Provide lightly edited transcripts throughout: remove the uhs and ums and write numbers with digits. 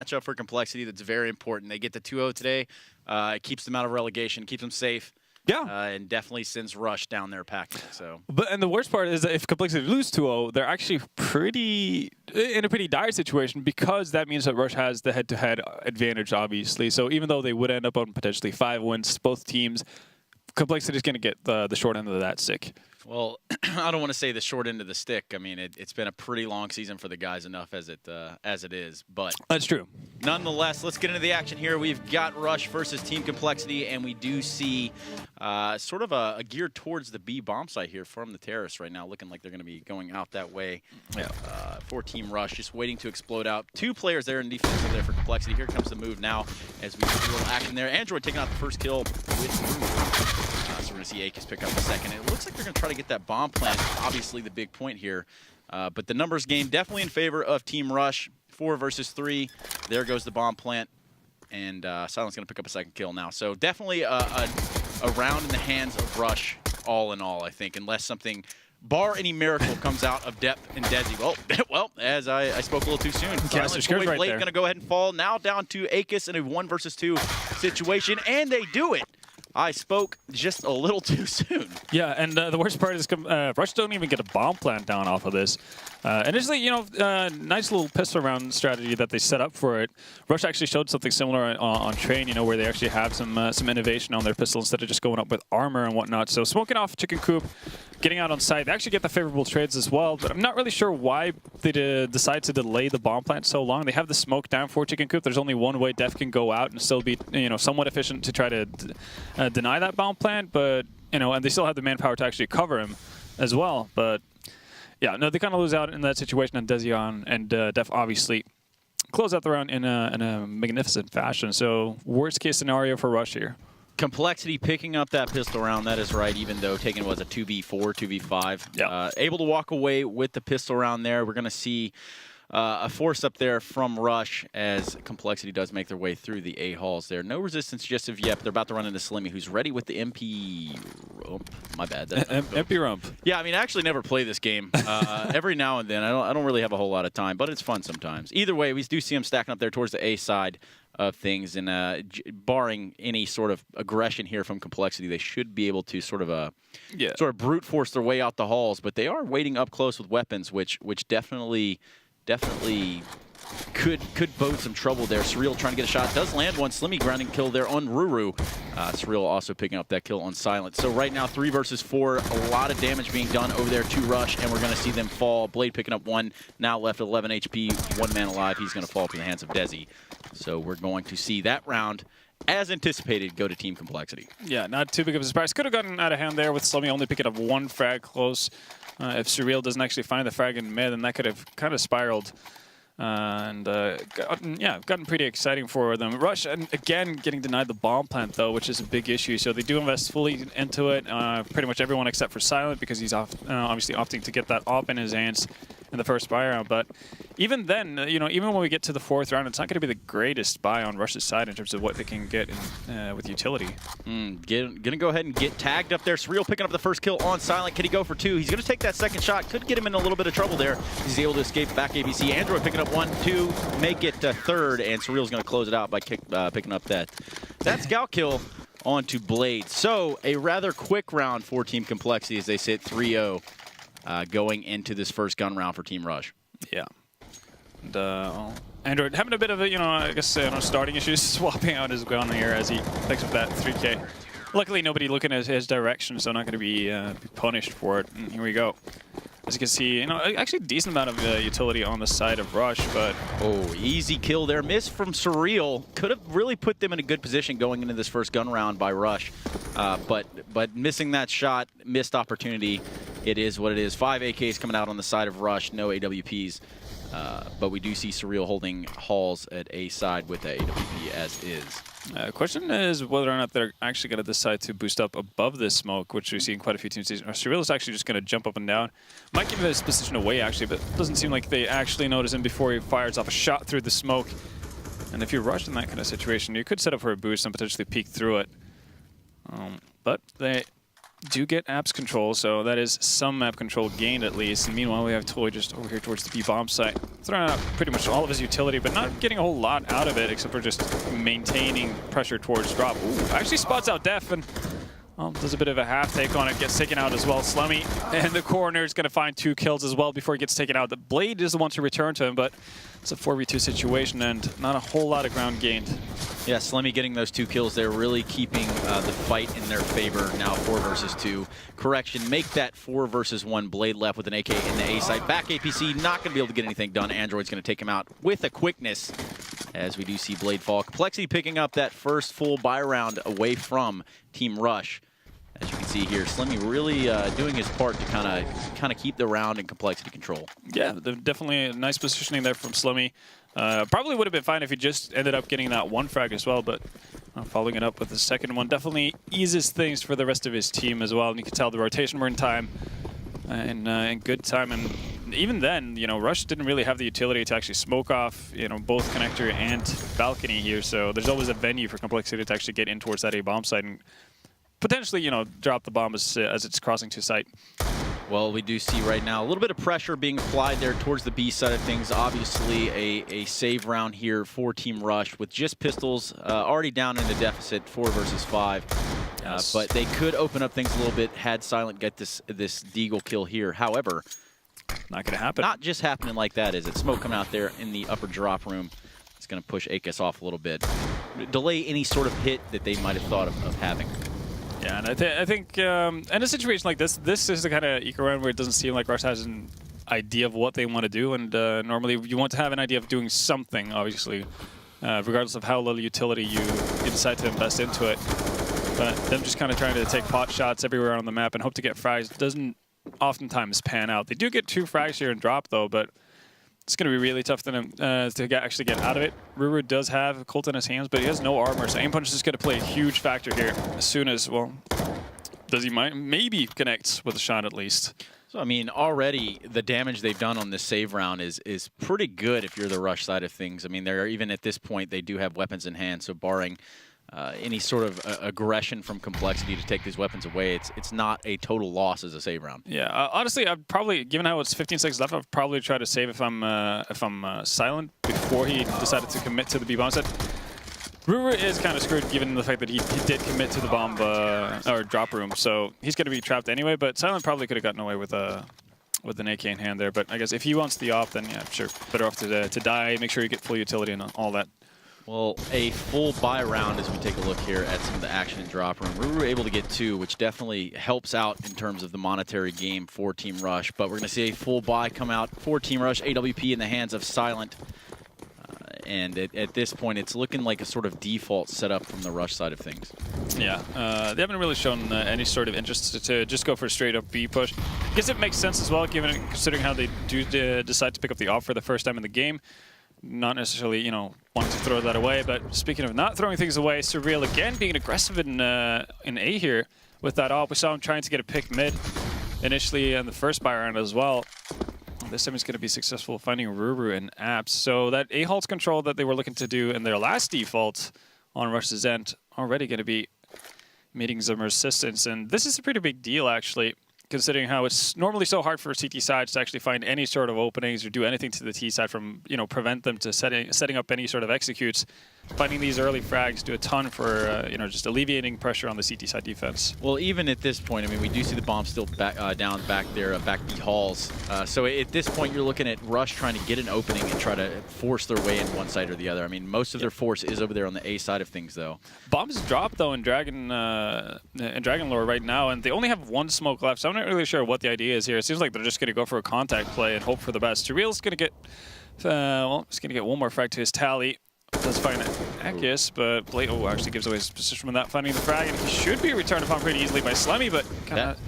matchup for Complexity that's very important. They get the 2-0 today. It keeps them out of relegation, keeps them safe. Yeah. And definitely sends Rush down there packing. So, and the worst part is that if Complexity lose 2-0, they're actually in a pretty dire situation because that means that Rush has the head-to-head advantage, obviously. So even though they would end up on potentially 5 wins, both teams, Complexity is going to get the short end of that stick. Well, I don't want to say the short end of the stick. I mean, it's been a pretty long season for the guys enough as it is. But that's true. Nonetheless, let's get into the action here. We've got Rush versus Team Complexity, and we do see sort of a gear towards the B bomb site here from the terrorists right now, looking like they're going to be going out that way. Yeah. For Team Rush, just waiting to explode out. 2 players there in defense over there for Complexity. Here comes the move now as we see a little action there. Android taking out the first kill with so we're going to see Akis pick up the second. It looks like they're going to try to get that bomb plant. Obviously the big point here. But the numbers game definitely in favor of Team Rush. 4 versus 3. There goes the bomb plant. And Silent's going to pick up a second kill now. So definitely a round in the hands of Rush all in all, I think. Unless something, bar any miracle, comes out of Depth and Desi. Well, as I spoke a little too soon. Silent's going to go ahead and fall. Now down to Akis in a 1 versus 2 situation. And they do it. I spoke just a little too soon. Yeah, and the worst part is Rush don't even get a bomb plant down off of this. And it's like, nice little pistol round strategy that they set up for it. Rush actually showed something similar on Train, where they actually have some innovation on their pistol instead of just going up with armor and whatnot. So smoking off Chicken Coop, getting out on site, they actually get the favorable trades as well. But I'm not really sure why they decide to delay the bomb plant so long. They have the smoke down for Chicken Coop. There's only one way Def can go out and still be, somewhat efficient to try to deny that bomb plant. But, and they still have the manpower to actually cover him as well. But yeah, no, they kind of lose out in that situation, and Dezion and Def obviously close out the round in a magnificent fashion. So worst case scenario for Rush here. Complexity picking up that pistol round, that is right, even though taken was a 2v4, 2v5. Yeah. Able to walk away with the pistol round there. We're going to see a force up there from Rush as Complexity does make their way through the A-halls there. No resistance just of yet. They're about to run into Slimmy, who's ready with the MP rump. My bad. MP rump. Yeah, I mean, I actually never play this game. Every now and then. I don't really have a whole lot of time, but it's fun sometimes. Either way, we do see him stacking up there towards the A side of things, and barring any sort of aggression here from Complexity, they should be able to sort of brute force their way out the halls. But they are waiting up close with weapons, which definitely could bode some trouble there. Surreal trying to get a shot. Does land one. Slimmy grounding kill there on Ruru. Surreal also picking up that kill on Silent. So right now, 3 versus 4. A lot of damage being done over there to Rush, and we're going to see them fall. Blade picking up 1. Now left 11 HP. 1 man alive. He's going to fall to the hands of Desi. So we're going to see that round, as anticipated, go to Team Complexity. Yeah, not too big of a surprise. Could have gotten out of hand there with Slimmy only picking up 1 frag close. If Surreal doesn't actually find the frag in mid, then that could have kind of spiraled. Gotten pretty exciting for them. Rush, and again, getting denied the bomb plant, though, which is a big issue. So they do invest fully into it. Pretty much everyone except for Silent, because he's obviously opting to get that op in his hands in the first buy round. But even then, even when we get to the 4th round, it's not going to be the greatest buy on Rush's side in terms of what they can get with utility. Gonna go ahead and get tagged up there. Surreal picking up the first kill on Silent. Can he go for 2? He's gonna take that second shot. Could get him in a little bit of trouble there. He's able to escape back ABC. Android picking up 1, 2, make it 3rd, and Surreal's gonna close it out by picking up that scout kill onto Blade. So a rather quick round for Team Complexity as they sit 3-0 going into this first gun round for Team Rush. Yeah. And Android having a bit of starting issues, swapping out his gun here as he picks up that 3K. Luckily, nobody looking at his direction, so not going to be punished for it. And here we go. As you can see, actually a decent amount of utility on the side of Rush, but... Oh, easy kill there. Miss from Surreal. Could have really put them in a good position going into this first gun round by Rush. But missing that shot, missed opportunity. It is what it is. 5 AKs coming out on the side of Rush, no AWPs. But we do see Surreal holding halls at A side with the AWP as is. Question is whether or not they're actually going to decide to boost up above this smoke, which we see in quite a few teams. Surreal is actually just going to jump up and down. Might give his position away, actually, but it doesn't seem like they actually notice him before he fires off a shot through the smoke. And if you're rushed in that kind of situation, you could set up for a boost and potentially peek through it. But they do get apps control, so that is some map control gained at least. And meanwhile, we have Toy just over here towards the B bomb site, throwing out pretty much all of his utility, but not getting a whole lot out of it, except for just maintaining pressure towards drop. Ooh, actually spots out Def, and does a bit of a half take on it, gets taken out as well. Slummy in the corner is going to find 2 kills as well before he gets taken out. The Blade is the one to return to him, but it's a 4v2 situation and not a whole lot of ground gained. Yeah, Slummy getting those 2 kills there, really keeping the fight in their favor. Now 4 versus 2. Correction, make that 4 versus 1. Blade left with an AK in the A site. Back APC, not going to be able to get anything done. Android's going to take him out with a quickness, as we do see Blade fall. Complexity picking up that first full buy round away from Team Rush. As you can see here, Slummy really doing his part to kind of keep the round in Complexity control. Yeah, definitely a nice positioning there from Slummy. Probably would have been fine if he just ended up getting that 1 frag as well, but following it up with the second one definitely eases things for the rest of his team as well. And you can tell the rotation were in time and in good time. And even then, you know, Rush didn't really have the utility to actually smoke off, you know, both connector and balcony here. So there's always a venue for Complexity to actually get in towards that A bomb site and potentially, you know, drop the bomb as it's crossing to site. Well, we do see right now a little bit of pressure being applied there towards the B side of things. Obviously, a save round here for Team Rush with just pistols already down in the deficit, 4 versus 5. Yes. But they could open up things a little bit had Silent get this Deagle kill here. However, not going to happen. Not just happening like that, is it? Smoke coming out there in the upper drop room. It's going to push Akis off a little bit. Delay any sort of hit that they might have thought of having. Yeah, and I think in a situation like this is the kind of eco round where it doesn't seem like Rush has an idea of what they want to do, and normally you want to have an idea of doing something, obviously, regardless of how little utility you decide to invest into it. But them just kind of trying to take pot shots everywhere on the map and hope to get frags doesn't oftentimes pan out. They do get 2 frags here and drop, though, but it's going to be really tough for them to actually get out of it. Ruru does have a Colt in his hands, but he has no armor, so aim punch is just going to play a huge factor here. As soon as, well, does he maybe connect with a shot at least. So, I mean, already the damage they've done on this save round is pretty good if you're the Rush side of things. I mean, they're even at this point, they do have weapons in hand, so barring any sort of aggression from Complexity to take these weapons away, it's not a total loss as a save round. Yeah, honestly, I'd probably, given how it's 15 seconds left, I'd probably try to save if I'm Silent before he decided to commit to the B bomb set. Ruru is kind of screwed given the fact that he did commit to the bomb or drop room, so he's going to be trapped anyway. But Silent probably could have gotten away with an AK in hand there. But I guess if he wants the op, then yeah, sure, better off to die, make sure you get full utility and all that. Well, a full buy round as we take a look here at some of the action in drop room. Ruru able to get 2, which definitely helps out in terms of the monetary game for Team Rush. But we're going to see a full buy come out for Team Rush, AWP in the hands of Silent. And at this point, it's looking like a sort of default setup from the Rush side of things. Yeah, they haven't really shown any sort of interest to just go for a straight-up B push. I guess it makes sense as well, considering how they do decide to pick up the op for the first time in the game. Not necessarily, you know, wanting to throw that away, but speaking of not throwing things away, Surreal again being aggressive in A here with that op. We saw him trying to get a pick mid initially in the first buy round as well. This time he's going to be successful finding Ruru and Apps. So that A-Halt control that they were looking to do in their last default on Rush's end already going to be meeting some resistance. And this is a pretty big deal, actually, considering how it's normally so hard for CT sides to actually find any sort of openings or do anything to the T side from, you know, prevent them to setting up any sort of executes. Finding these early frags do a ton for, you know, just alleviating pressure on the CT side defense. Well, even at this point, I mean, we do see the bomb still back, down back there, back the halls. So at this point, you're looking at Rush trying to get an opening and try to force their way in one side or the other. I mean, most of their force is over there on the A side of things, though. Bombs drop, though, in Dragon Lore right now, and they only have 1 smoke left, so I'm not really sure what the idea is here. It seems like they're just going to go for a contact play and hope for the best. Surreal's going to get, well, he's going to get 1 more frag to his tally. Does find Akis, but Blade actually gives away his position from that, finding the frag, and he should be returned upon pretty easily by Slemmy, but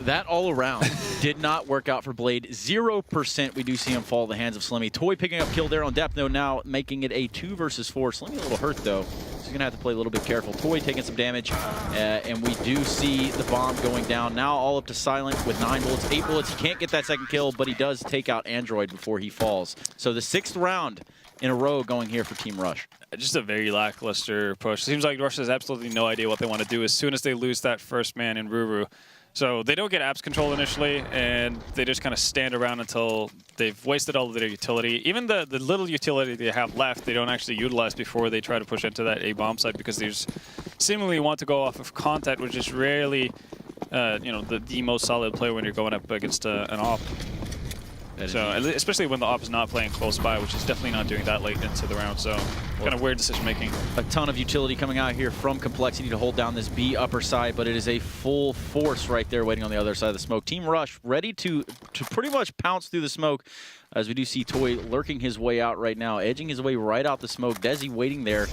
that all around did not work out for Blade. 0%. We do see him fall in the hands of Slemmy. Toy picking up kill there on depth, though, now making it a 2 versus 4. Slemmy a little hurt, though, so he's gonna have to play a little bit careful. Toy taking some damage, and we do see the bomb going down. Now all up to Silent with 9 bullets, 8 bullets. He can't get that second kill, but he does take out Android before he falls. So the 6th round in a row going here for Team Rush. Just a very lackluster push. Seems like Rush has absolutely no idea what they want to do as soon as they lose that first man in Ruru. So they don't get apps control initially, and they just kind of stand around until they've wasted all of their utility. Even the little utility they have left, they don't actually utilize before they try to push into that A bomb site, because they just seemingly want to go off of contact, which is rarely, you know, the most solid player when you're going up against an op. So especially when the op is not playing close by, which is definitely not doing that late into the round. So kind of weird decision making. A ton of utility coming out here from Complexity to hold down this B upper side, but it is a full force right there waiting on the other side of the smoke. Team Rush ready to pretty much pounce through the smoke, as we do see Toy lurking his way out right now, edging his way right out the smoke. Desi waiting there.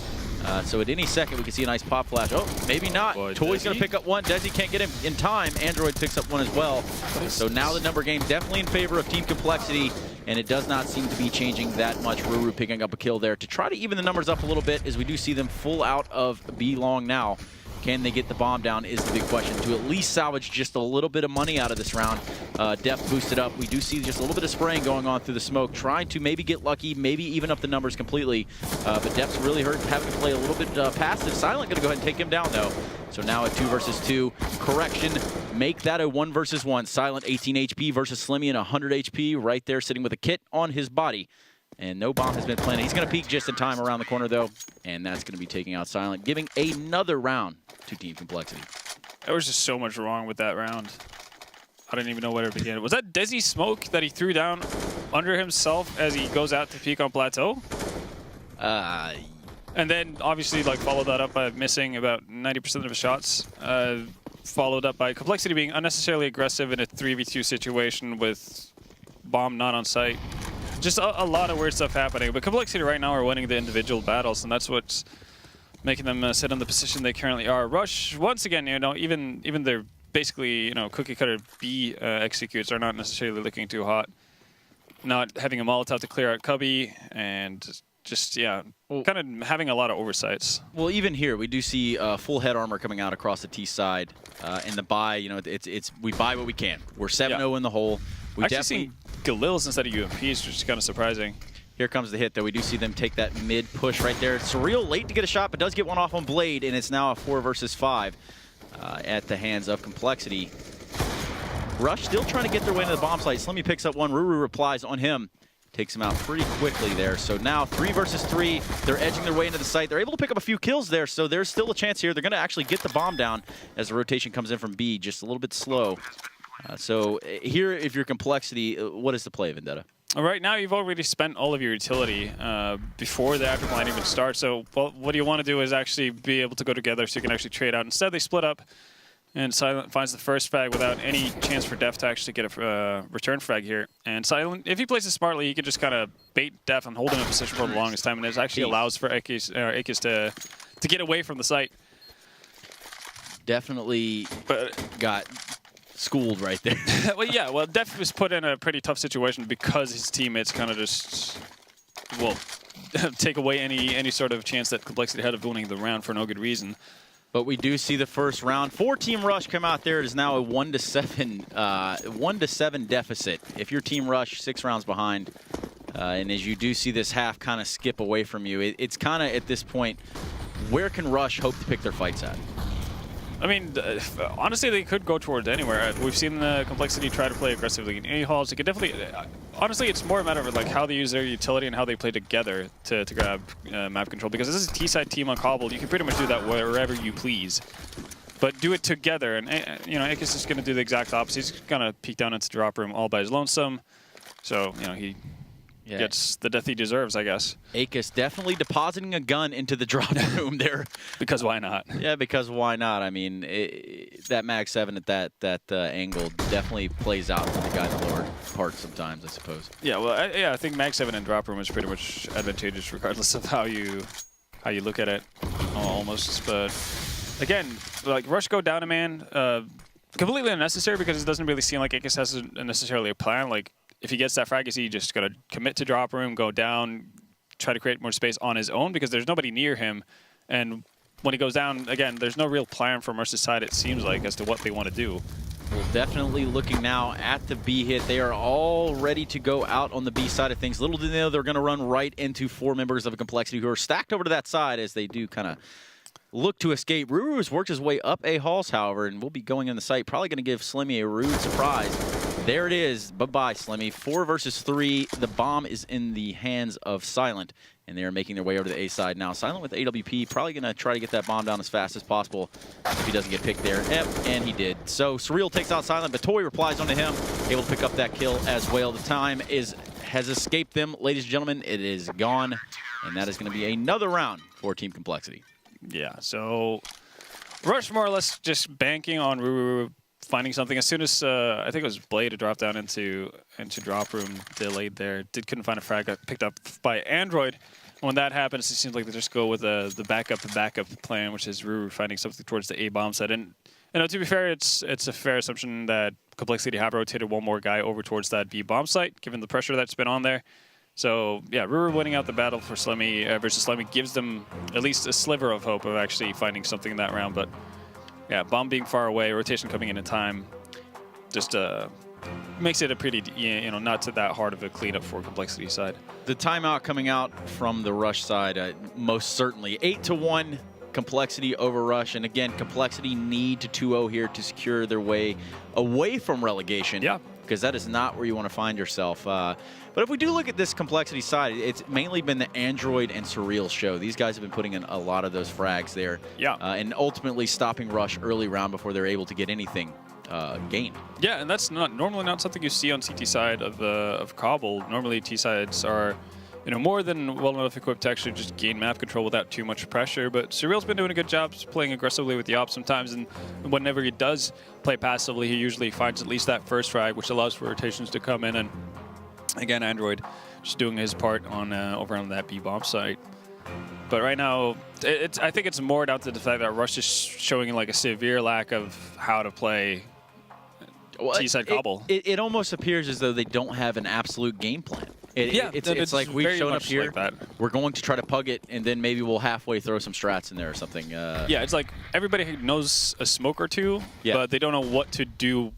So at any second we can see a nice pop flash. Oh, maybe not. Boy, Toy's going to pick up one. Desi can't get him in time. Android picks up one as well. So now the number game definitely in favor of Team Complexity, and it does not seem to be changing that much. Ruru picking up a kill there to try to even the numbers up a little bit, as we do see them full out of B long now. Can they get the bomb down is the big question, to at least salvage just a little bit of money out of this round. Depth boosted up. We do see just a little bit of spraying going on through the smoke, trying to maybe get lucky, maybe even up the numbers completely. But Depth's really hurt, having to play a little bit passive. Silent gonna go ahead and take him down though. So now a 2 versus 2. Correction, make that a 1 versus 1. Silent 18 HP versus Slimmy and 100 HP right there, sitting with a kit on his body. And no bomb has been planted. He's going to peek just in time around the corner, though. And that's going to be taking out Silent, giving another round to Team Complexity. There was just so much wrong with that round. I don't even know where to begin. Was that Desi smoke that he threw down under himself as he goes out to peek on Plateau? And then obviously like followed that up by missing about 90% of his shots. Followed up by Complexity being unnecessarily aggressive in a 3v2 situation with bomb not on site. Just a lot of weird stuff happening. But Complexity right now are winning the individual battles, and that's what's making them sit in the position they currently are. Rush, once again, you know, even their basically, you know, cookie cutter B executes are not necessarily looking too hot. Not having a Molotov to clear out Cubby, and just, yeah, kind of having a lot of oversights. Well, even here, we do see full head armor coming out across the T side. In the buy, you know, it's we buy what we can. We're 7-0 in the hole. We actually see Galils instead of UMPs, which is kind of surprising. Here comes the hit, though. We do see them take that mid push right there. Surreal late to get a shot, but does get one off on Blade, and it's now a 4 versus 5 at the hands of Complexity. Rush still trying to get their way into the bomb site. Slimmy picks up one. Ruru replies on him. Takes him out pretty quickly there. So now 3 versus 3. They're edging their way into the site. They're able to pick up a few kills there, so there's still a chance here. They're going to actually get the bomb down as the rotation comes in from B, just a little bit slow. So here, if you're Complexity, what is the play, Vendetta? Right now, you've already spent all of your utility before the afterplan even starts. So what you want to do is actually be able to go together so you can actually trade out. Instead, they split up, and Silent finds the first frag without any chance for Def to actually get a return frag here. And Silent, if he plays it smartly, he can just kind of bait Def and hold him in position for the longest time, and it actually allows for Akis to get away from the site. Definitely got schooled right there. Well, yeah. Well, Def was put in a pretty tough situation because his teammates kind of just, well, take away any sort of chance that Complexity had of winning the round for no good reason. But we do see the first round for Team Rush come out there. It is now a 1-7 deficit. If you're Team Rush, 6 rounds behind, and as you do see this half kind of skip away from you, it's kind of at this point, where can Rush hope to pick their fights at? I mean, honestly, they could go towards anywhere. We've seen the Complexity try to play aggressively in A-halls. They could definitely, honestly, it's more a matter of like how they use their utility and how they play together to grab map control. Because this is a T-side team on coB, you can pretty much do that wherever you please. But do it together, and you know, Akis is going to do the exact opposite. He's going to peek down into the drop room all by his lonesome. So, you know, he gets the death he deserves, I guess. Akis definitely depositing a gun into the drop room there. Because why not? Yeah, because why not? I mean, that Mag 7 at that angle definitely plays out for the guy in the lower part sometimes, I suppose. Yeah, well, I think Mag 7 and drop room is pretty much advantageous regardless of how you look at it, almost. But again, like Rush go down a man, completely unnecessary because it doesn't really seem like Akis has necessarily a plan. Like, if he gets that frag, is he just going to commit to drop room, go down, try to create more space on his own? Because there's nobody near him. And when he goes down, again, there's no real plan from Rush's side, it seems like, as to what they want to do. Well, definitely looking now at the B hit. They are all ready to go out on the B side of things. Little do they know they're going to run right into 4 members of a Complexity who are stacked over to that side as they do kind of look to escape. Ruru has worked his way up A halls, however, and will be going in the site. Probably going to give Slimmy a rude surprise. There it is. Bye-bye, Slimmy. 4 versus 3. The bomb is in the hands of Silent, and they are making their way over to the A side now. Silent with AWP, probably going to try to get that bomb down as fast as possible if he doesn't get picked there. Yep, and he did. So Surreal takes out Silent, but Toy replies onto him, able to pick up that kill as well. The time has escaped them, ladies and gentlemen. It is gone, and that is going to be another round for Team Complexity. Yeah, so Rush more or less just banking on Ruru finding something. As soon as I think it was Blade to drop down into drop room, delayed there. Couldn't find a frag, got picked up by Android. When that happens, it seems like they just go with the backup plan, which is Ruru finding something towards the A bomb site. And you know, to be fair, it's a fair assumption that Complexity have rotated one more guy over towards that B bomb site, given the pressure that's been on there. So yeah, Ruru winning out the battle for Slimmy versus Slimmy gives them at least a sliver of hope of actually finding something in that round. But yeah, bomb being far away, rotation coming in time, just makes it a pretty, you know, not that hard of a cleanup for Complexity side. The timeout coming out from the Rush side, most certainly 8-1 Complexity over Rush, and again, Complexity need to 2-0 here to secure their way away from relegation. Yeah, because that is not where you want to find yourself. But if we do look at this Complexity side, it's mainly been the Android and Surreal show. These guys have been putting in a lot of those frags there, and ultimately stopping Rush early round before they're able to get anything gained. Yeah, and that's normally not something you see on CT side of coBel. Normally T sides are, you know, more than well enough equipped to actually just gain map control without too much pressure. But Surreal's been doing a good job playing aggressively with the op sometimes, and whenever he does play passively, he usually finds at least that first frag, which allows for rotations to come in. And again, Android just doing his part on over on that B bomb site. But right now, I think it's more down to the fact that Rush is showing like a severe lack of how to play T-side coBel. It almost appears as though they don't have an absolute game plan. It's like we've shown up here, like we're going to try to pug it, and then maybe we'll halfway throw some strats in there or something. Yeah, it's like everybody knows a smoke or two, but they don't know what to do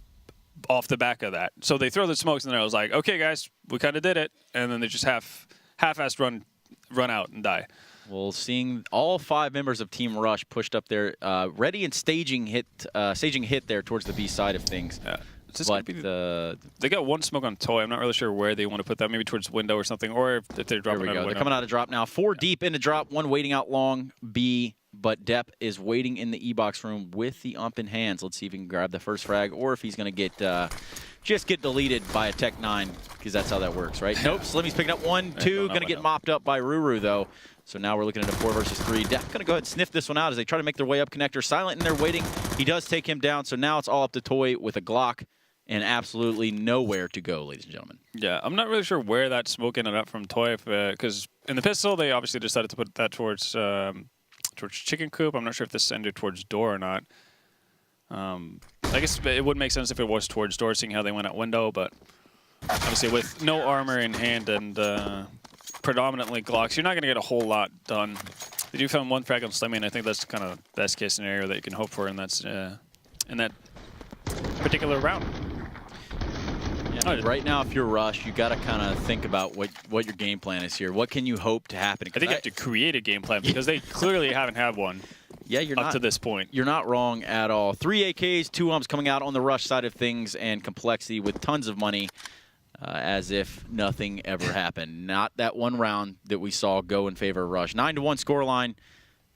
off the back of that. So they throw the smokes, and then I was like, okay, guys, we kind of did it, and then they just half-assed run out and die. Well, seeing all 5 members of Team Rush pushed up there, ready and staging hit there towards the B side of things. Yeah. But they got one smoke on Toy. I'm not really sure where they want to put that. Maybe towards window or something, or if they're dropping out of window. They're coming out of drop now. 4 deep into drop, 1 waiting out long B, but Depp is waiting in the E-box room with the ump in hands. Let's see if he can grab the first frag, or if he's going to just get deleted by a Tech 9, because that's how that works, right? Nope, Slimmy's picking up 1, 2, going to get mopped up by Ruru, though. So now we're looking at a 4 versus 3. Depp going to go ahead and sniff this one out as they try to make their way up connector. Silent in there waiting. He does take him down, so now it's all up to Toy with a Glock and absolutely nowhere to go, ladies and gentlemen. Yeah, I'm not really sure where that smoke ended up from Toy, because in the pistol, they obviously decided to put that towards Chicken Coop. I'm not sure if this ended towards door or not. I guess it would make sense if it was towards door, seeing how they went out window, but obviously with no armor in hand and predominantly Glocks, you're not going to get a whole lot done. They do find 1 frag on Slimmy, and I think that's kind of best case scenario that you can hope for in that particular round. Yeah, right now, if you're Rush, you got to kind of think about what your game plan is here. What can you hope to happen? I think you have to create a game plan, because they clearly haven't had one. Yeah, you're up to this point. You're not wrong at all. 3 AKs, 2 umps coming out on the Rush side of things, and Complexity with tons of money, as if nothing ever happened. Not that one round that we saw go in favor of Rush. 9-1 scoreline.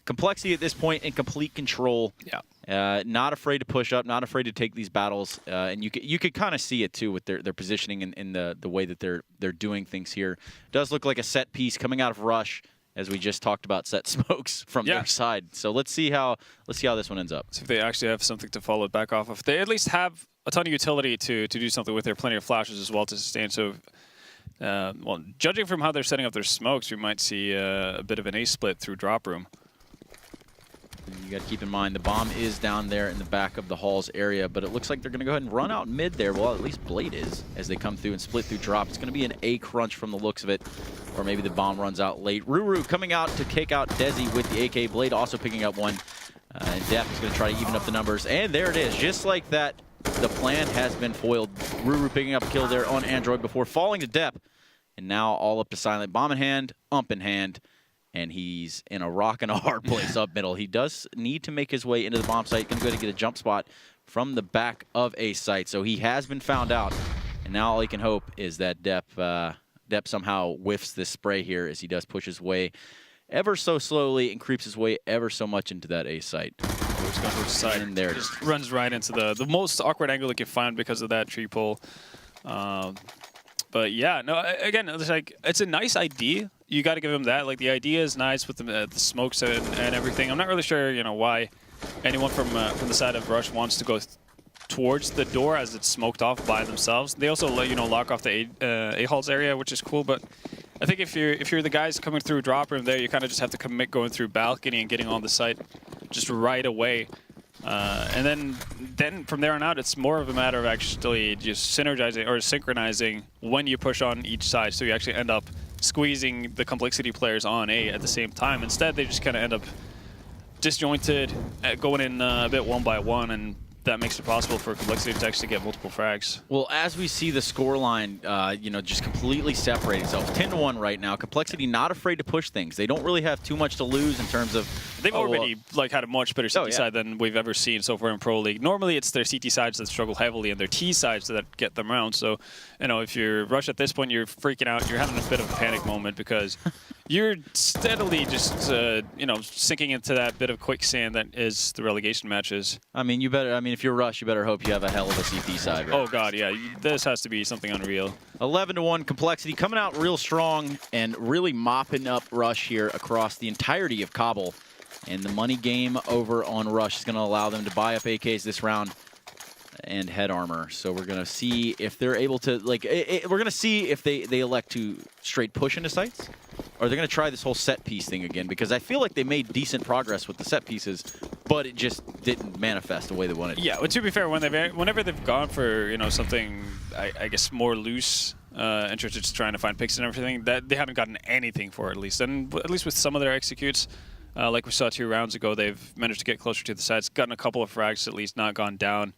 Complexity at this point in complete control. Yeah. Not afraid to push up, not afraid to take these battles, and you could kind of see it too with their positioning and the way that they're doing things here. It does look like a set piece coming out of Rush, as we just talked about set smokes from their side. So let's see how this one ends up. See if they actually have something to follow it back off of. They at least have a ton of utility to do something with. There plenty of flashes as well to sustain. So, well, judging from how they're setting up their smokes, we might see a bit of an ace split through drop room. You got to keep in mind the bomb is down there in the back of the halls area, but it looks like they're going to go ahead and run out mid there. Well, at least Blade is, as they come through and split through drop. It's going to be an A crunch from the looks of it, or maybe the bomb runs out late. Ruru coming out to take out Desi with the AK. Blade also picking up 1. And Depp is going to try to even up the numbers. And there it is. Just like that, the plan has been foiled. Ruru picking up a kill there on Android before falling to Depp. And now all up to Silent. Bomb in hand, ump in hand. and he's in a rock and a hard place up middle. He does need to make his way into the bomb site. Going to go to get a jump spot from the back of a site. So he has been found out, and now all he can hope is that Depp somehow whiffs this spray here as he does push his way ever so slowly and creeps his way ever so much into that A site. Just going towards the side. And there it just is. runs right into the most awkward angle you can find because of that tree pole. But yeah, no. Again, it's like it's a nice idea. You got to give him that. Like the idea is nice with the smokes and everything. I'm not really sure, you know, why anyone from the side of Rush wants to go towards the door as it's smoked off by themselves. They also lock off the A-Halls area, which is cool. But I think if you're the guys coming through drop room there, you kind of just have to commit going through balcony and getting on the site just right away. And then from there on out, it's more of a matter of actually just synergizing or synchronizing when you push on each side. So you actually end up squeezing the complexity players on A at the same time. Instead, they just kind of end up disjointed, going in a bit one by one, and that makes it possible for complexity to actually get multiple frags. Well, as we see the scoreline, just completely separate itself. 10-1 right now. Complexity not afraid to push things. They don't really have too much to lose in terms of... They've already had a much better CT side than we've ever seen so far in Pro League. Normally, it's their CT sides that struggle heavily and their T sides that get them around. So, if you're Rush at this point, you're freaking out. You're having a bit of a panic moment because you're steadily just, sinking into that bit of quicksand that is the relegation matches. If you're Rush, you better hope you have a hell of a CT side, right? Oh, God, yeah. This has to be something unreal. 11-1 Complexity coming out real strong and really mopping up Rush here across the entirety of coBL. And the money game over on Rush is going to allow them to buy up AKs this round and head armor. So we're going to see if they're able to, we're going to see if they elect to straight push into sites, or they're going to try this whole set piece thing again, because I feel like they made decent progress with the set pieces, but it just didn't manifest the way they wanted. Yeah, well, to be fair, whenever they've gone for something, I guess, more loose, interested in trying to find picks and everything, that they haven't gotten anything for it, at least. And at least with some of their executes, like we saw 2 rounds ago, they've managed to get closer to the sides, gotten a couple of frags, at least not gone down.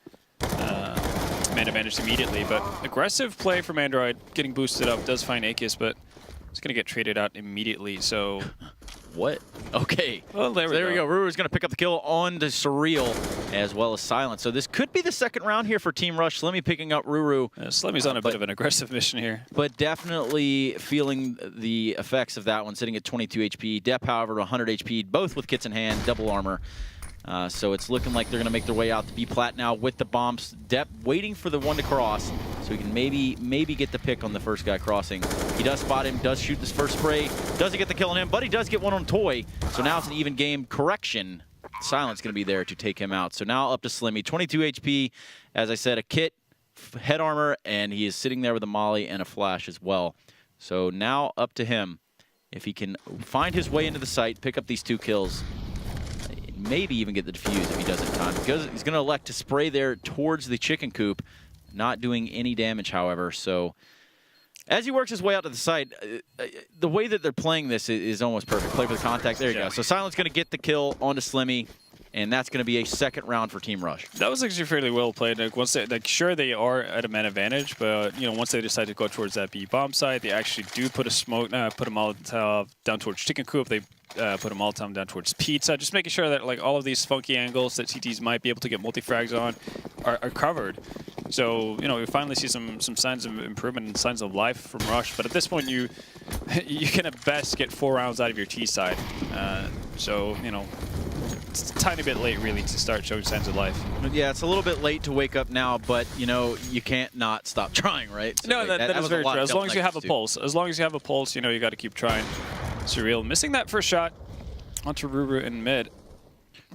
Man advantage immediately, but aggressive play from Android, getting boosted up, does find Akis, but it's going to get traded out immediately, so... What? Okay. Well, there we go. Ruru's going to pick up the kill on to Surreal as well as Silence. So this could be the second round here for Team Rush. Slimmy picking up Ruru. Slimmy's on a bit of an aggressive mission here. But definitely feeling the effects of that one, sitting at 22 HP. Depp, however, 100 HP, both with kits in hand, double armor. So it's looking like they're going to make their way out to B plat now with the bombs. Depp waiting for the one to cross so he can maybe get the pick on the first guy crossing. He does spot him, does shoot this first spray. Doesn't get the kill on him, but he does get one on Toy. So now it's an even game. Correction. Silence going to be there to take him out. So now up to Slimmy. 22 HP. As I said, a kit, head armor, and he is sitting there with a molly and a flash as well. So now up to him. If he can find his way into the site, pick up these 2 kills, maybe even get the defuse if he does it in time. Because he's going to elect to spray there towards the chicken coop, not doing any damage, however. So as he works his way out to the site, the way that they're playing this is almost perfect. Play for the contact. There you go. So Silent's going to get the kill onto Slimmy, and that's going to be a second round for Team Rush. That was actually fairly well played. Once they, sure, they are at a man advantage, but once they decide to go towards that B bomb site, they actually do put a smoke, put a Molotov down towards chicken coop. They put a Molotov down towards pizza, just making sure that all of these funky angles that CTs might be able to get multi-frags on are covered. So we finally see some signs of improvement and signs of life from Rush. But at this point, you can at best get 4 rounds out of your T side. So it's a tiny bit late, really, to start showing signs of life. Yeah, it's a little bit late to wake up now, but you can't not stop trying, right? So, no, that is very true. As long as you have a pulse, you got to keep trying. Surreal missing that first shot onto Ruru in mid.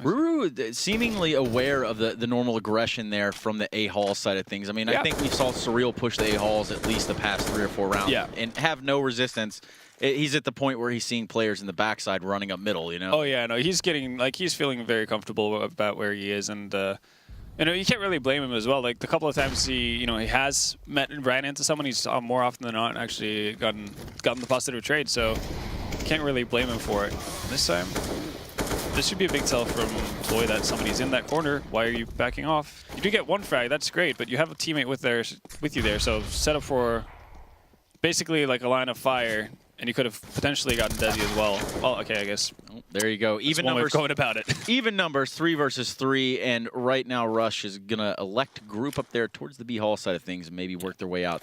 Ruru seemingly aware of the normal aggression there from the A-Hall side of things. I mean, I think we saw Surreal push the A-Halls at least the past 3 or 4 rounds and have no resistance. He's at the point where he's seeing players in the backside running up middle, Oh, yeah, no, he's getting, he's feeling very comfortable about where he is, and you can't really blame him as well. The couple of times he has met and ran into someone, he's more often than not actually gotten the positive trade, so can't really blame him for it. This time, this should be a big tell from Toy that somebody's in that corner. Why are you backing off? You do get 1 frag, that's great, but you have a teammate with you there, so set up for basically a line of fire and you could have potentially gotten Desi as well. Well, okay, I guess. Oh, there you go. Even one way numbers of going about it. Even numbers, 3 versus 3, and right now Rush is gonna elect to group up there towards the B Hall side of things and maybe work their way out.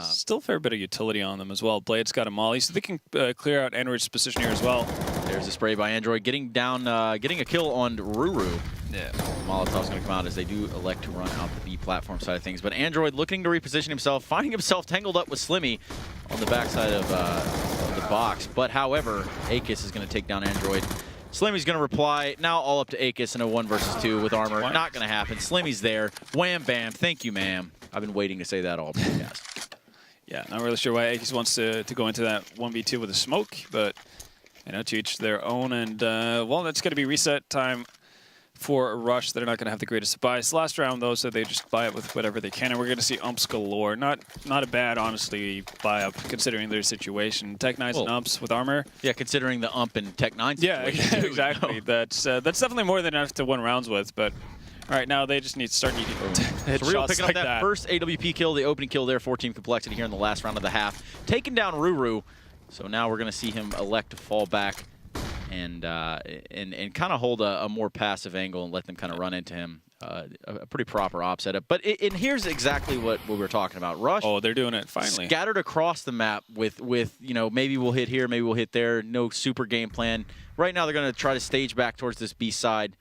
Still a fair bit of utility on them as well. Blade's got a molly, so they can clear out Android's position here as well. There's a spray by Android, getting down, getting a kill on Ruru. Yeah. Molotov's going to come out as they do elect to run out the B platform side of things. But Android looking to reposition himself, finding himself tangled up with Slimmy on the backside of the box. But however, Akis is going to take down Android. Slimmy's going to reply. Now all up to Akis in a 1 versus 2 with armor. What? Not going to happen. Slimmy's there. Wham, bam. Thank you, ma'am. I've been waiting to say that all podcast. Yeah, not really sure why Akis wants to go into that 1v2 with a smoke, but you know, to each their own. And well, that's going to be reset time for Rush. They're not going to have the greatest buys last round though, so they just buy it with whatever they can. And we're going to see umps galore. Not a bad, honestly, buy up considering their situation. Tech 9s and umps with armor. Yeah, considering the ump and Tech 9 situation. Yeah, exactly. That's definitely more than enough to win rounds with, but. All right, now they just need to start needing hit Real shots picking like up that first AWP kill, the opening kill there for Team Complexity here in the last round of the half. Taking down Ruru. So now we're going to see him elect to fall back and kind of hold a more passive angle and let them kind of run into him. A pretty proper op setup. But and here's exactly what we were talking about. Rush. Oh, they're doing it finally. Scattered across the map with you know, maybe we'll hit here, maybe we'll hit there. No super game plan. Right now they're going to try to stage back towards this B side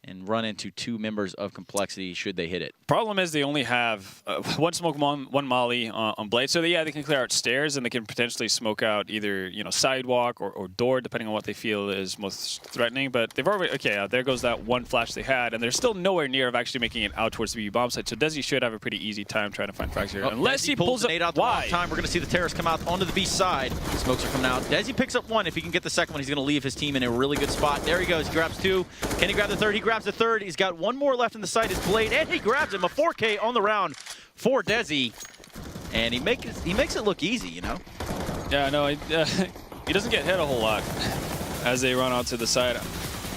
and run into 2 members of Complexity should they hit it. Problem is they only have 1 smoke, 1 molly on Blade. So they can clear out stairs and they can potentially smoke out either, you know, sidewalk or door, depending on what they feel is most threatening. But they've already, okay, there goes that 1 flash they had, and they're still nowhere near of actually making it out towards the B bomb site. So Desi should have a pretty easy time trying to find frags here. Unless he pulls an 8 out the wide. time, we're going to see the terrorists come out onto the B side. Smokes are coming out. Desi picks up 1. If he can get the second one, he's going to leave his team in a really good spot. There he goes. He grabs 2. Can he grab the 3rd? He grabs the 3rd. He's got 1 more left in the sight. His Blade, and he grabs him. A 4K on the round for Desi, and he makes it look easy, you know. Yeah, no, he doesn't get hit a whole lot as they run out to the side.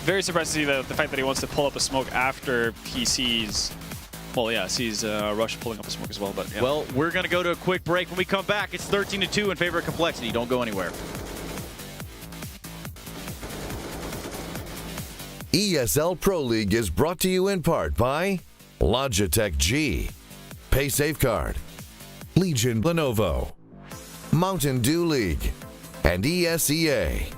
Very surprised to see the fact that he wants to pull up a smoke after he sees, well, yeah, sees Rush pulling up a smoke as well. But yeah. Well, we're gonna go to a quick break. When we come back, it's 13-2 in favor of Complexity. Don't go anywhere. ESL Pro League is brought to you in part by Logitech G, Pay Safeguard, Legion Lenovo, Mountain Dew League, and ESEA.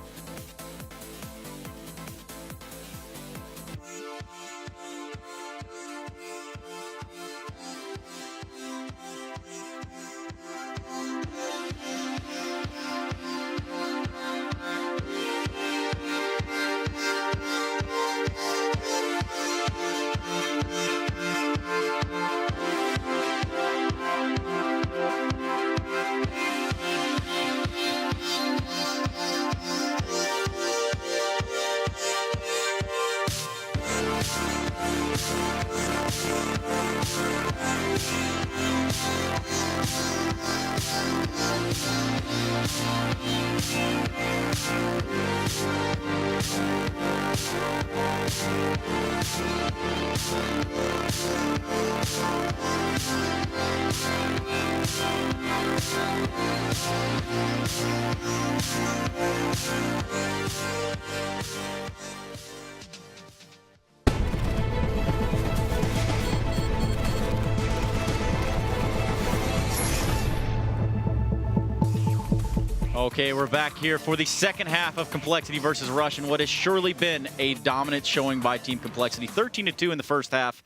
Okay, we're back here for the second half of Complexity versus Rush, and what has surely been a dominant showing by Team Complexity. 13-2 in the first half,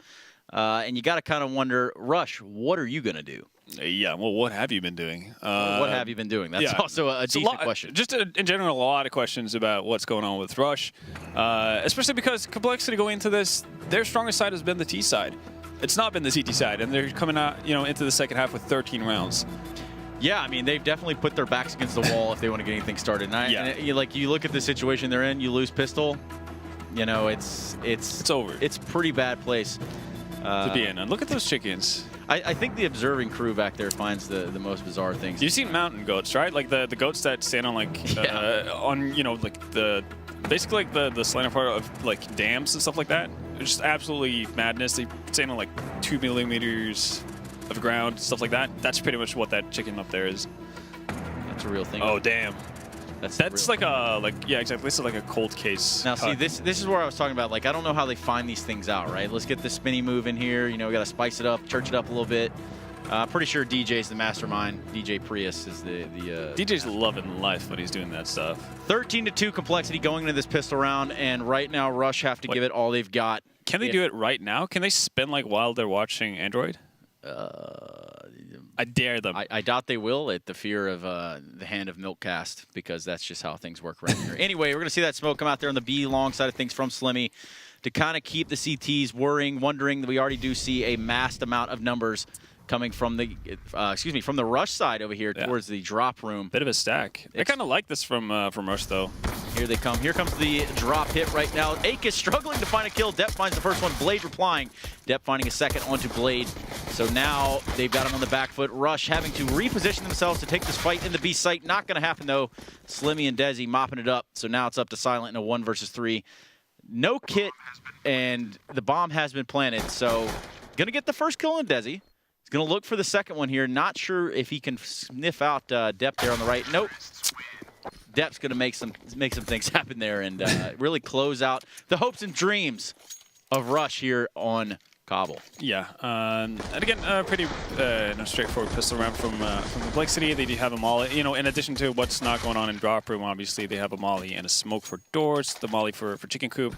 and you got to kind of wonder, Rush, what are you going to do? Yeah, well, what have you been doing? What have you been doing? That's also a decent question. Just in general, a lot of questions about what's going on with Rush, especially because Complexity going into this, their strongest side has been the T side. It's not been the CT side, and they're coming out, you know, into the second half with 13 rounds. Yeah, I mean, they've definitely put their backs against the wall if they want to get anything started. And you look at the situation they're in, you lose pistol, you know, it's over. It's a pretty bad place to be in. And look at those chickens. I think the observing crew back there finds the most bizarre things. You've seen mountain goats, right? Like the goats that stand on like on, you know, like basically like the slender part of like dams and stuff like that. It's just absolutely madness. They stand on like 2 millimeters of ground, stuff like that. That's pretty much what that chicken up there is. That's a real thing. Oh, damn. That's like yeah, exactly. This is like a cold case. Now, see, this is where I was talking about. Like, I don't know how they find these things out, right? Let's get the spinny move in here. You know, we got to spice it up, church it up a little bit. Pretty sure DJ's the mastermind. DJ Prius is the DJ's loving life when he's doing that stuff. 13-2 complexity going into this pistol round, and right now Rush have to give it all they've got. Can they do it right now? Can they spin like while they're watching Android? I dare them. I doubt they will, at the fear of the hand of Milkcast, because that's just how things work right here. Anyway, we're going to see that smoke come out there on the B long side of things from Slimmy to kind of keep the CTs wondering that we already do see a massed amount of numbers coming from the from the Rush side over here towards the drop room. Bit of a stack. I kind of like this from Rush though. Here they come. Here comes the drop hit right now. Ake is struggling to find a kill. Depp finds the first one. Blade replying. Depp finding a second onto Blade. So now they've got him on the back foot. Rush having to reposition themselves to take this fight in the B site. Not going to happen though. Slimmy and Desi mopping it up. So now it's up to Silent in a 1 versus 3. No kit, and the bomb has been planted. So going to get the first kill on Desi. Going to look for the second one here. Not sure if he can sniff out Depp there on the right. Nope. Depp's going to make some things happen there and really close out the hopes and dreams of Rush here on coBel. Yeah, and again, pretty straightforward pistol round from Complexity. They do have a molly. You know, in addition to what's not going on in drop room, obviously they have a molly and a smoke for doors. The molly for chicken coop.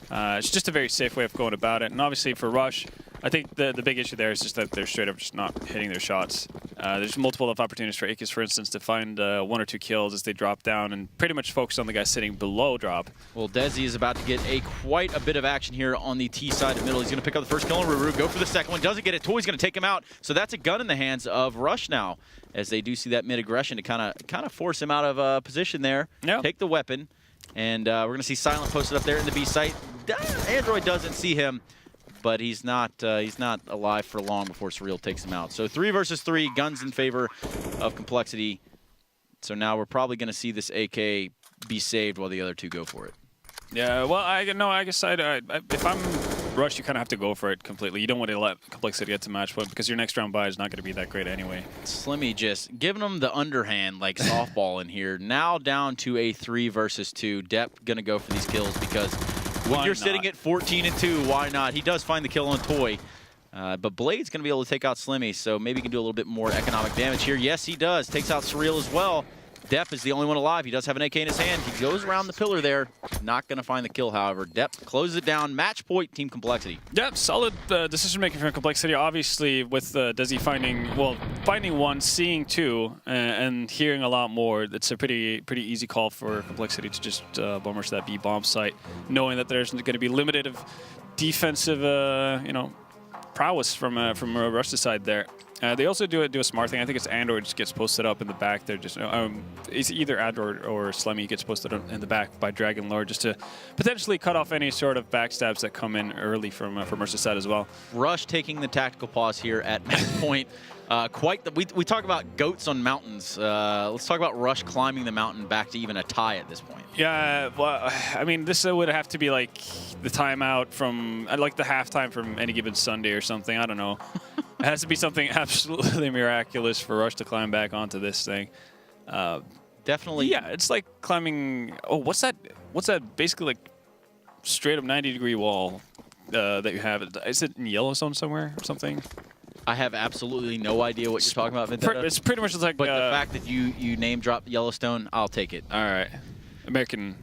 It's just a very safe way of going about it. And obviously for Rush, I think the big issue there is just that they're straight up just not hitting their shots. There's multiple opportunities for Akis, for instance, to find 1 or 2 kills as they drop down and pretty much focus on the guy sitting below drop. Well, Desi is about to get quite a bit of action here on the T side of the middle. He's going to pick up the first kill on Ruru, go for the second one, doesn't get it. Toy's going to take him out. So that's a gun in the hands of Rush now, as they do see that mid-aggression to kind of force him out of position there. Yep. Take the weapon. And we're going to see Silent posted up there in the B site. Android doesn't see him, but he's not alive for long before Surreal takes him out. So 3 versus 3, guns in favor of Complexity. So now we're probably going to see this AK be saved while the other two go for it. Yeah, well, I guess if I'm Rush, you kind of have to go for it completely. You don't want to let Complexity get to match point because your next round buy is not going to be that great anyway. Slimmy just giving them the underhand like softball in here. Now down to a 3 versus 2. Depp going to go for these kills because when you're sitting at 14-2, why not? He does find the kill on Toy. But Blade's going to be able to take out Slimmy, so maybe he can do a little bit more economic damage here. Yes, he does. Takes out Surreal as well. Depp is the only one alive. He does have an AK in his hand. He goes around the pillar there. Not going to find the kill, however. Depp closes it down. Match point, Team Complexity. Yeah, solid decision-making from Complexity. Obviously, with Desi finding 1, seeing 2, and hearing a lot more, it's a pretty easy call for Complexity to just bomb rush that B-bomb site, knowing that there's going to be limited of defensive, prowess from Rush's side there. They also do a smart thing. I think it's Android just gets posted up in the back. They're just it's either Android or Slimmy gets posted in the back by Dragon Lord just to potentially cut off any sort of backstabs that come in early from Rush's side as well. Rush taking the tactical pause here at match point. We talk about goats on mountains. Let's talk about Rush climbing the mountain back to even a tie at this point. Yeah, well, I mean, this would have to be like the timeout from, like the halftime from any given Sunday or something. I don't know. It has to be something absolutely miraculous for Rush to climb back onto this thing. Definitely. Yeah, it's like climbing. Oh, what's that? What's that? Basically, like straight up 90-degree wall that you have. Is it in Yellowstone somewhere or something? I have absolutely no idea what you're talking about, Vendetta. It's pretty much just like. But the fact that you name dropped Yellowstone, I'll take it. All right, American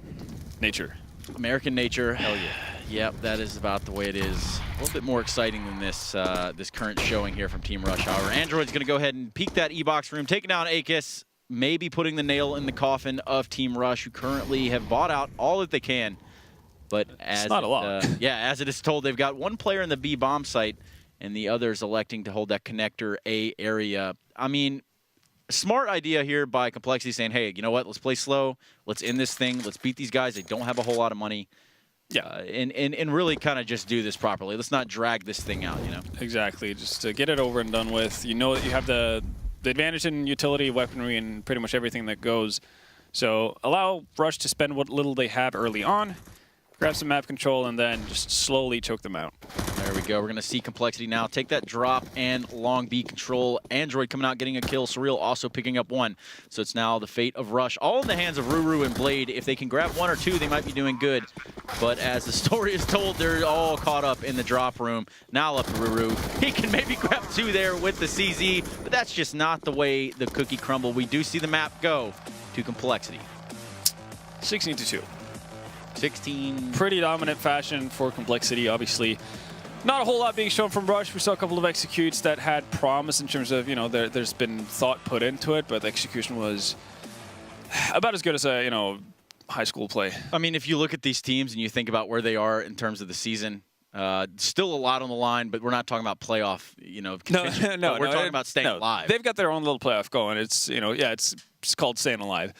nature. American nature. Hell yeah. Yep, that is about the way it is. A little bit more exciting than this this current showing here from Team Rush. However, Android's going to go ahead and peek that E-box room, taking down Akis, maybe putting the nail in the coffin of Team Rush, who currently have bought out all that they can. But as it's not a lot. As it is told, they've got 1 player in the B bomb site, and the others electing to hold that connector A area. I mean, smart idea here by Complexity saying, hey, you know what? Let's play slow. Let's end this thing. Let's beat these guys. They don't have a whole lot of money. Yeah, and really kind of just do this properly. Let's not drag this thing out, you know? Exactly. Just to get it over and done with. You know that you have the advantage in utility, weaponry, and pretty much everything that goes. So allow Rush to spend what little they have early on, grab some map control, and then just slowly choke them out. There There we go. We're going to see Complexity now take that drop and long B control. Android coming out getting a kill. Surreal also picking up one. So it's now the fate of Rush. All in the hands of Ruru and Blade. If they can grab one or two, they might be doing good. But as the story is told, they're all caught up in the drop room. Now up to Ruru. He can maybe grab two there with the CZ, but that's just not the way the cookie crumble. We do see the map go to Complexity. 16-2. 16. Pretty dominant fashion for Complexity, obviously. Not a whole lot being shown from Rush. We saw a couple of executes that had promise in terms of, there's been thought put into it, but the execution was about as good as a, high school play. I mean, if you look at these teams and you think about where they are in terms of the season, still a lot on the line, but we're not talking about playoff, contention. No, we're talking about staying alive. They've got their own little playoff going. It's, it's called staying alive.